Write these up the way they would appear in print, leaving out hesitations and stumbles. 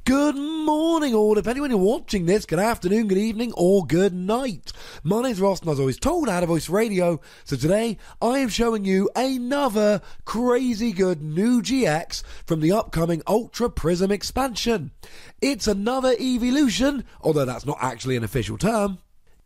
Good morning, all. Depending when you're watching this, good afternoon, good evening, or good night. My name's Ross, and as always told, Out of Voice Radio. So today, I am showing you another crazy good new GX from the upcoming Ultra Prism expansion. It's another evolution, although that's not actually an official term.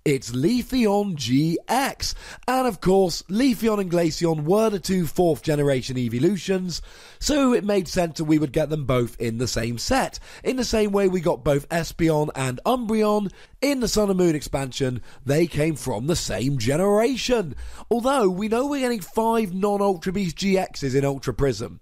It's Leafeon GX, and of course, Leafeon and Glaceon were the two 4th generation evolutions, so it made sense that we would get them both in the same set, in the same way we got both Espeon and Umbreon in the Sun and Moon expansion. They came from the same generation, although we know we're getting 5 non-Ultra Beast GXs in Ultra Prism.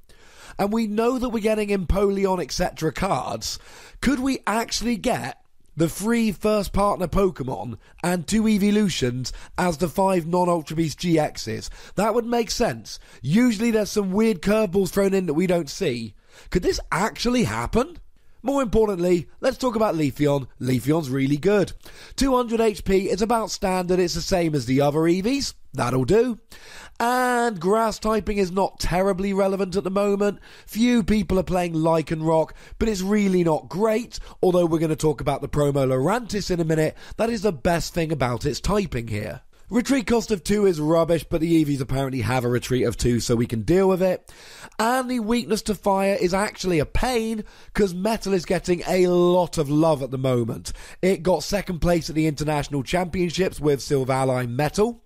And we know that we're getting Empoleon etc. cards. Could we actually get the 3 first partner Pokemon and 2 evolutions as the 5 non-Ultra Beast GXs? That would make sense. Usually there's some weird curveballs thrown in that we don't see. Could this actually happen? More importantly, let's talk about Leafeon. Leafeon's really good. 200 HP is about standard. It's the same as the other Eevees. That'll do. And grass typing is not terribly relevant at the moment. Few people are playing Lycanroc, but it's really not great. Although we're going to talk about the promo Lurantis in a minute. That is the best thing about its typing here. Retreat cost of 2 is rubbish, but the Eevees apparently have a retreat of 2, so we can deal with it. And the weakness to fire is actually a pain, because Metal is getting a lot of love at the moment. It got 2nd place at the International Championships with Silvally Metal.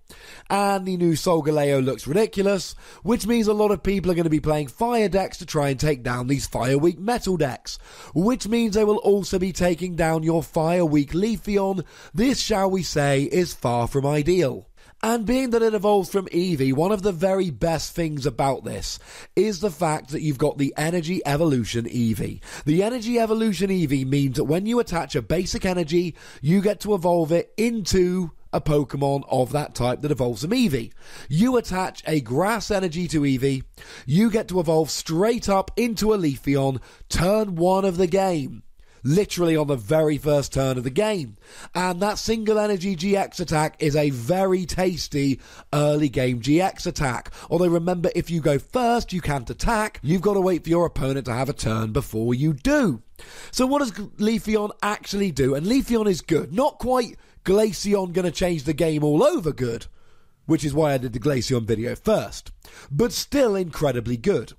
And the new Solgaleo looks ridiculous, which means a lot of people are going to be playing fire decks to try and take down these fire weak metal decks, which means they will also be taking down your fire weak Leafeon. This, shall we say, is far from ideal. And being that it evolves from Eevee, one of the very best things about this is the fact that you've got the Energy Evolution Eevee. The Energy Evolution Eevee means that when you attach a basic energy, you get to evolve it into a Pokemon of that type that evolves from Eevee. You attach a Grass Energy to Eevee, you get to evolve straight up into a Leafeon, turn 1 of the game. Literally on the very first turn of the game. And that single energy GX attack is a very tasty early game GX attack. Although remember, if you go first, you can't attack. You've got to wait for your opponent to have a turn before you do. So what does Leafeon actually do? And Leafeon is good. Not quite Glaceon gonna change the game all over good, which is why I did the Glaceon video first. But still incredibly good.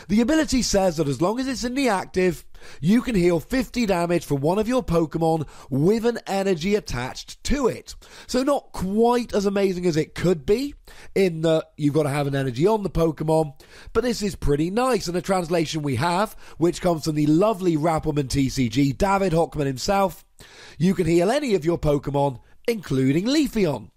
The ability says that as long as it's in the active, you can heal 50 damage for one of your Pokemon with an energy attached to it. So not quite as amazing as it could be, in that you've got to have an energy on the Pokemon, but this is pretty nice. And the translation we have, which comes from the lovely Rappelman TCG, David Hockman himself, you can heal any of your Pokemon, including Leafeon.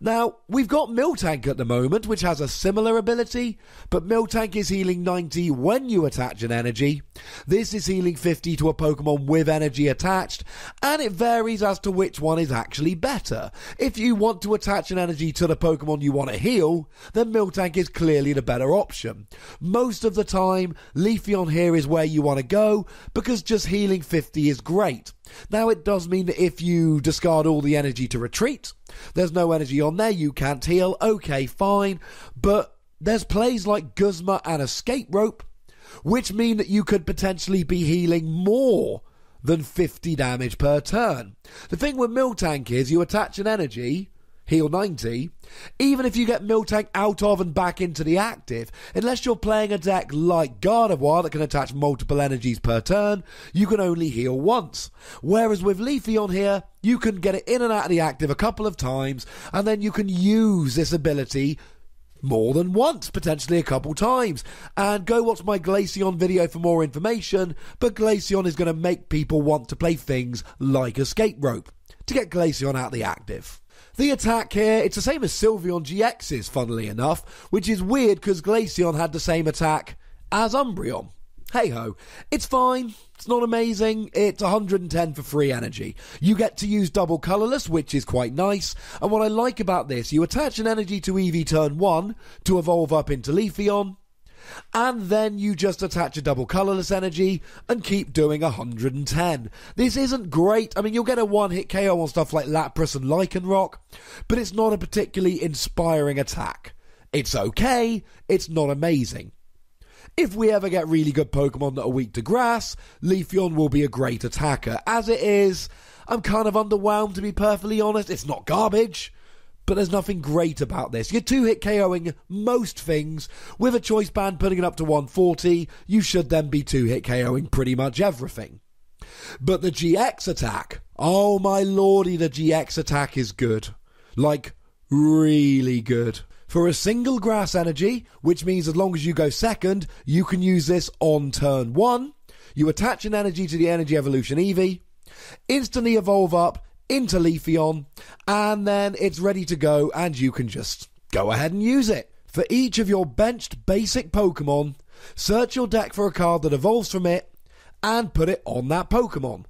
Now, we've got Miltank at the moment, which has a similar ability, but Miltank is healing 90 when you attach an energy. This is healing 50 to a Pokemon with energy attached, and it varies as to which one is actually better. If you want to attach an energy to the Pokemon you want to heal, then Miltank is clearly the better option. Most of the time, Leafeon here is where you want to go, because just healing 50 is great. Now, it does mean that if you discard all the energy to retreat, there's no energy on there, you can't heal, okay, fine, but there's plays like Guzma and Escape Rope, which mean that you could potentially be healing more than 50 damage per turn. The thing with Miltank is you attach an energy, heal 90, even if you get Miltank out of and back into the active, unless you're playing a deck like Gardevoir that can attach multiple energies per turn, you can only heal once. Whereas with Leafeon here, you can get it in and out of the active a couple of times, and then you can use this ability more than once, potentially a couple times. And go watch my Glaceon video for more information, but Glaceon is going to make people want to play things like Escape Rope to get Glaceon out of the active. The attack here, it's the same as Sylveon GX's, funnily enough, which is weird because Glaceon had the same attack as Umbreon. Hey-ho, it's fine, it's not amazing, it's 110 for free energy. You get to use double colourless, which is quite nice, and what I like about this, you attach an energy to Eevee turn 1 to evolve up into Leafeon, and then you just attach a double colourless energy and keep doing 110. This isn't great. I mean, you'll get a one-hit KO on stuff like Lapras and Lycanroc, but it's not a particularly inspiring attack. It's okay, it's not amazing. If we ever get really good Pokemon that are weak to grass, Leafeon will be a great attacker. As it is, I'm kind of underwhelmed, to be perfectly honest. It's not garbage, but there's nothing great about this. You're 2-hit KOing most things. With a choice band putting it up to 140, you should then be 2-hit KOing pretty much everything. But the GX attack, oh my lordy, the GX attack is good. Like, really good. For a single grass energy, which means as long as you go second, you can use this on turn 1. You attach an energy to the Energy Evolution Eevee, instantly evolve up into Leafeon, and then it's ready to go and you can just go ahead and use it. For each of your benched basic Pokemon, search your deck for a card that evolves from it and put it on that Pokemon.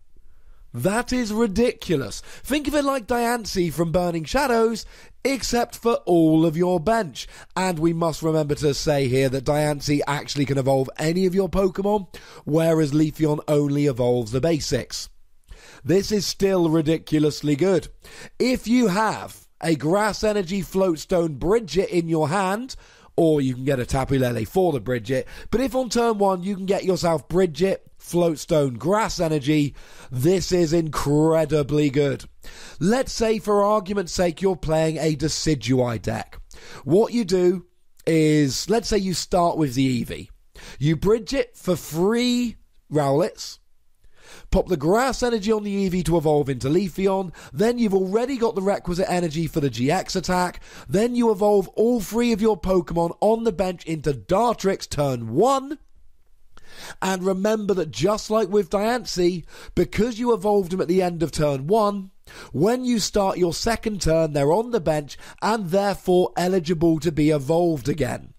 That is ridiculous. Think of it like Diancie from Burning Shadows, except for all of your bench. And we must remember to say here that Diancie actually can evolve any of your Pokemon, whereas Leafeon only evolves the basics. This is still ridiculously good. If you have a Grass Energy Floatstone Bridget in your hand, or you can get a Tapu Lele for the Bridget, but if on turn 1 you can get yourself Bridget, Floatstone, Grass Energy, this is incredibly good. Let's say, for argument's sake, you're playing a Decidueye deck. What you do is, let's say you start with the Eevee. You bridge it for 3 Rowlets, pop the Grass Energy on the Eevee to evolve into Leafeon, then you've already got the requisite energy for the GX attack, then you evolve all 3 of your Pokemon on the bench into Dartrix turn 1, and remember that just like with Diancie, because you evolved them at the end of turn 1, when you start your second turn, they're on the bench and therefore eligible to be evolved again.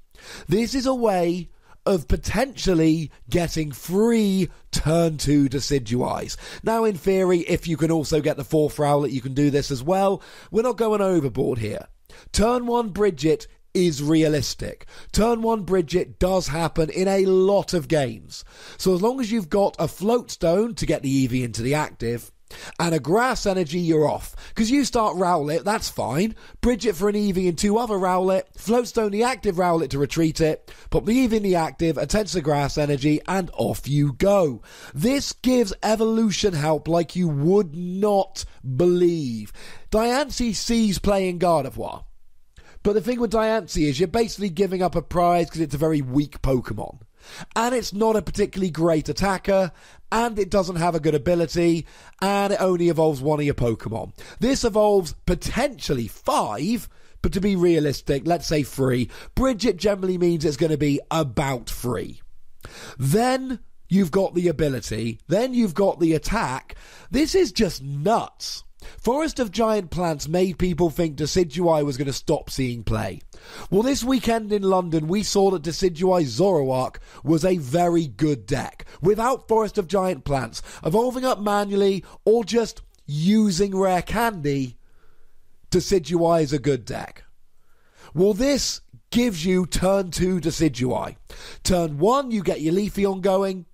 This is a way of potentially getting free turn 2 Decidueyes. Now, in theory, if you can also get the 4th Rowlet, you can do this as well. We're not going overboard here. Turn 1 Bridget is realistic. Turn 1 Bridget does happen in a lot of games. So as long as you've got a Floatstone to get the Eevee into the active, and a Grass Energy, you're off. Because you start Rowlet, that's fine. Bridget for an Eevee and 2 other Rowlet, Floatstone the active Rowlet to retreat it, pop the Eevee in the active, attach the Grass Energy, and off you go. This gives evolution help like you would not believe. Diancie sees playing Gardevoir. But the thing with Diancie is you're basically giving up a prize because it's a very weak Pokemon. And it's not a particularly great attacker, and it doesn't have a good ability, and it only evolves 1 of your Pokemon. This evolves potentially 5, but to be realistic, let's say 3. Bridget generally means it's going to be about 3. Then you've got the ability, then you've got the attack. This is just nuts. Forest of Giant Plants made people think Decidueye was going to stop seeing play. Well, this weekend in London, we saw that Decidueye Zoroark was a very good deck. Without Forest of Giant Plants, evolving up manually, or just using Rare Candy, Decidueye is a good deck. Well, this gives you turn 2 Decidueye. Turn 1, you get your Leafeon going.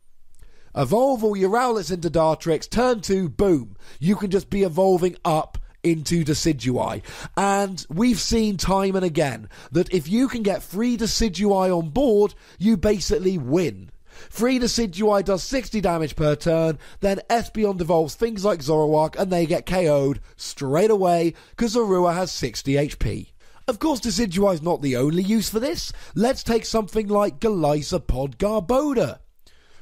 Evolve all your Rowlets into Dartrix. Turn 2, boom. You can just be evolving up into Decidueye. And we've seen time and again that if you can get 3 Decidueye on board, you basically win. 3 Decidueye does 60 damage per turn, then Espeon evolves things like Zoroark and they get KO'd straight away because Zorua has 60 HP. Of course, Decidueye is not the only use for this. Let's take something like Golisopod Garbodor.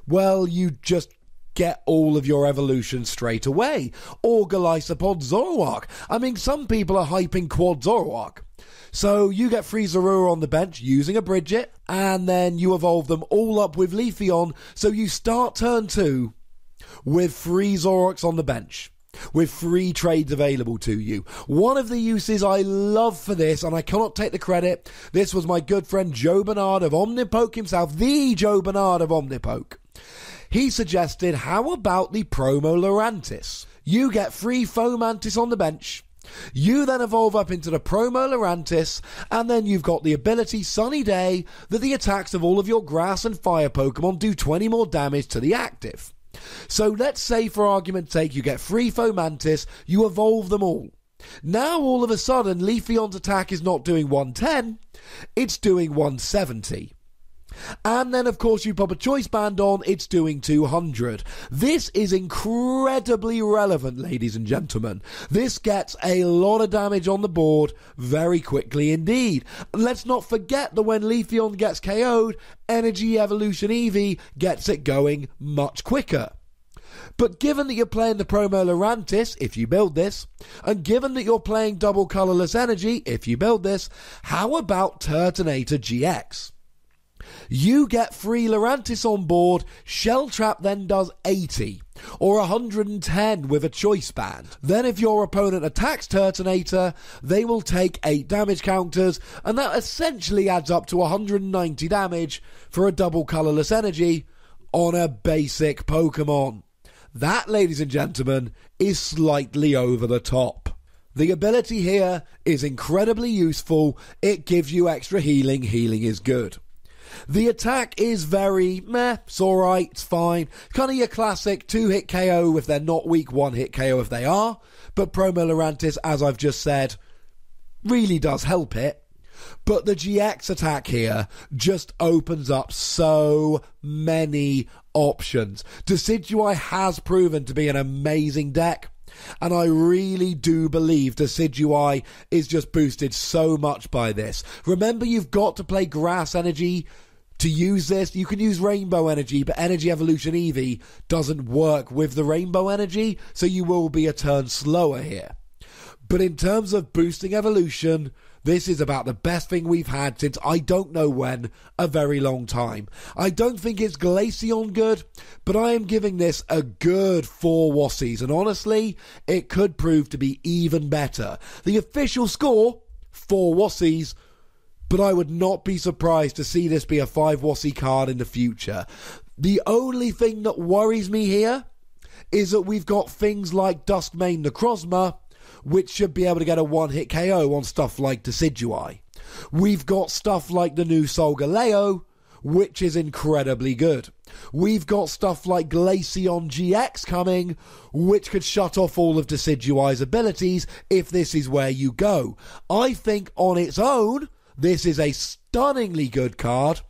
Well, you just get all of your evolution straight away. Or Golisopod Zoroark. I mean, some people are hyping Quad Zoroark. So you get 3 Zorua on the bench using a Bridget, and then you evolve them all up with Leafeon, so you start turn 2 with 3 Zoroarks on the bench, with 3 trades available to you. One of the uses I love for this, and I cannot take the credit, this was my good friend Joe Bernard of Omnipoke himself, the Joe Bernard of Omnipoke. He suggested, how about the Promo Lurantis? You get 3 Fomantis on the bench. You then evolve up into the Promo Lurantis, and then you've got the ability Sunny Day that the attacks of all of your grass and fire Pokemon do 20 more damage to the active. So let's say, for argument's sake, you get 3 Fomantis, you evolve them all. Now all of a sudden Leafeon's attack is not doing 110, it's doing 170. And then, of course, you pop a choice band on, it's doing 200. This is incredibly relevant, ladies and gentlemen. This gets a lot of damage on the board very quickly indeed. Let's not forget that when Leafeon gets KO'd, Energy Evolution Eevee gets it going much quicker. But given that you're playing the promo Lurantis, if you build this, and given that you're playing double colourless energy, if you build this, how about Turtonator GX? You get free Lurantis on board, Shell Trap then does 80, or 110 with a choice band. Then if your opponent attacks Turtonator, they will take 8 damage counters, and that essentially adds up to 190 damage for a double colourless energy on a basic Pokemon. That, ladies and gentlemen, is slightly over the top. The ability here is incredibly useful. It gives you extra healing. Healing is good. The attack is very meh, it's alright, it's fine. Kind of your classic 2-hit KO if they're not weak, 1-hit KO if they are. But Promo Lurantis, as I've just said, really does help it. But the GX attack here just opens up so many options. Decidueye has proven to be an amazing deck, and I really do believe Decidueye is just boosted so much by this. Remember, you've got to play Grass Energy to use this. You can use Rainbow Energy, but Energy Evolution Eevee doesn't work with the Rainbow Energy, so you will be a turn slower here. But in terms of boosting evolution, this is about the best thing we've had since I don't know when, a very long time. I don't think it's Glaceon good, but I am giving this a good 4 Wassies, and honestly, it could prove to be even better. The official score, 4 Wassies, but I would not be surprised to see this be a 5 Wassie card in the future. The only thing that worries me here is that we've got things like Duskmane Necrozma, which should be able to get a 1-hit KO on stuff like Decidueye. We've got stuff like the new Solgaleo, which is incredibly good. We've got stuff like Leafeon GX coming, which could shut off all of Decidueye's abilities if this is where you go. I think on its own, this is a stunningly good card,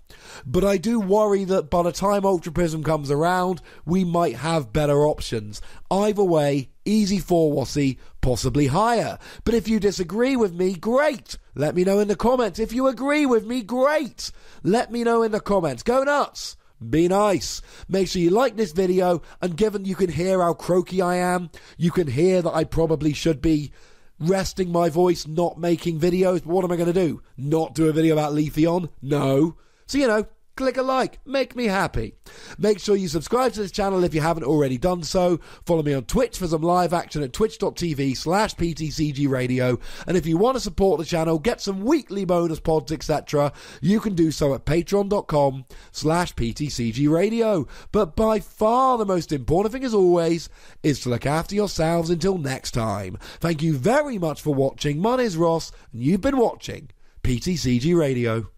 but I do worry that by the time Ultra Prism comes around, we might have better options. Either way, easy 4 Wassie, possibly higher. But if you disagree with me, great. Let me know in the comments. If you agree with me, great. Let me know in the comments. Go nuts. Be nice. Make sure you like this video, and given you can hear how croaky I am, you can hear that I probably should be resting my voice, not making videos. But what am I going to do? Not do a video about Leafeon? No. So, click a like. Make me happy. Make sure you subscribe to this channel if you haven't already done so. Follow me on Twitch for some live action at twitch.tv/PTCGRadio. And if you want to support the channel, get some weekly bonus pods, etc., you can do so at patreon.com/PTCGRadio. But by far the most important thing, as always, is to look after yourselves until next time. Thank you very much for watching. My name is Ross, and you've been watching PTCG Radio.